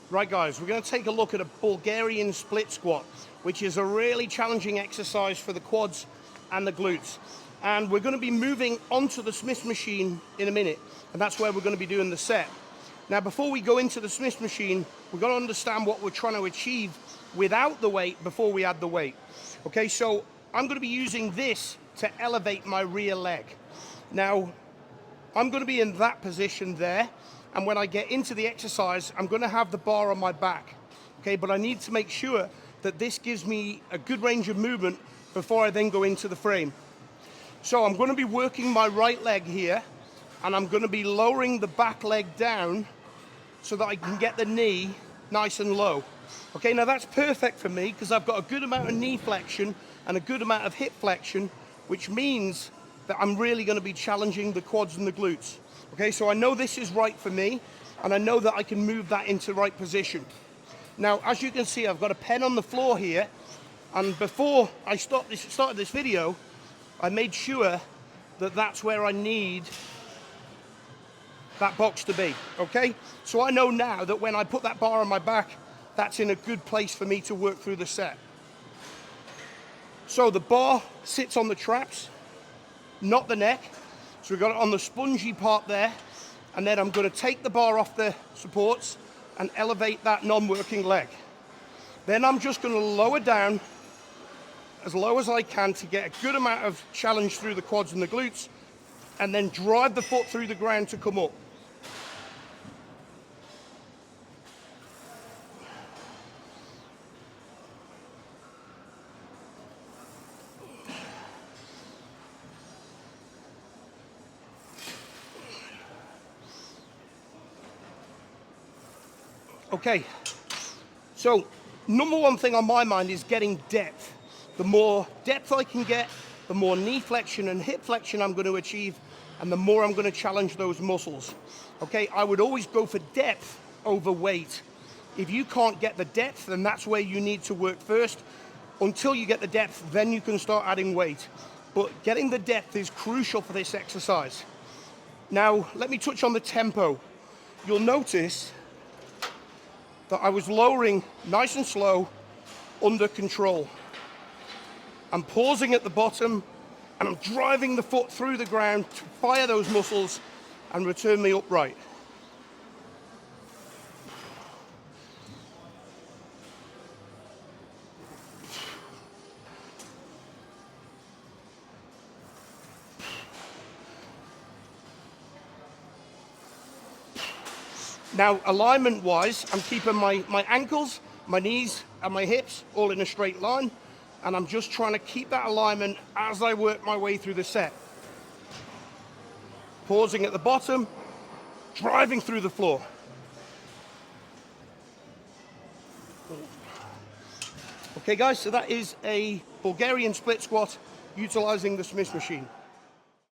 Right guys, we're going to take a look at a Bulgarian split squat, which is a really challenging exercise for the quads and the glutes. And we're going to be moving onto the Smith machine in a minute, and that's where we're going to be doing the set. Now before we go into the Smith machine, we've got to understand what we're trying to achieve without the weight before we add the weight. Okay, so I'm going to be using this to elevate my rear leg. Now, I'm going to be in that position there, and when I get into the exercise, I'm going to have the bar on my back, okay? But I need to make sure that this gives me a good range of movement before I then go into the frame. So I'm going to be working my right leg here, and I'm going to be lowering the back leg down so that I can get the knee nice and low. Okay, now that's perfect for me because I've got a good amount of knee flexion and a good amount of hip flexion, which means that I'm really going to be challenging the quads and the glutes. Okay, so I know this is right for me, and I know that I can move that into the right position. Now, as you can see, I've got a pen on the floor here, and before I started this video, I made sure that that's where I need that box to be, okay? So I know now that when I put that bar on my back, that's in a good place for me to work through the set. So the bar sits on the traps, not the neck. So we've got it on the spongy part there, and then I'm going to take the bar off the supports and elevate that non-working leg. Then I'm just going to lower down as low as I can to get a good amount of challenge through the quads and the glutes, and then drive the foot through the ground to come up. Okay, so number one thing on my mind is getting depth. The more depth I can get, the more knee flexion and hip flexion I'm going to achieve, and the more I'm going to challenge those muscles. Okay, I would always go for depth over weight. If you can't get the depth, then that's where you need to work first. Until you get the depth, then you can start adding weight. But getting the depth is crucial for this exercise. Now, let me touch on the tempo. You'll notice that I was lowering nice and slow, under control. I'm pausing at the bottom, and I'm driving the foot through the ground to fire those muscles and return me upright. Now, alignment-wise, I'm keeping my ankles, my knees, and my hips all in a straight line, and I'm just trying to keep that alignment as I work my way through the set. Pausing at the bottom, driving through the floor. Okay, guys, so that is a Bulgarian split squat utilizing the Smith machine.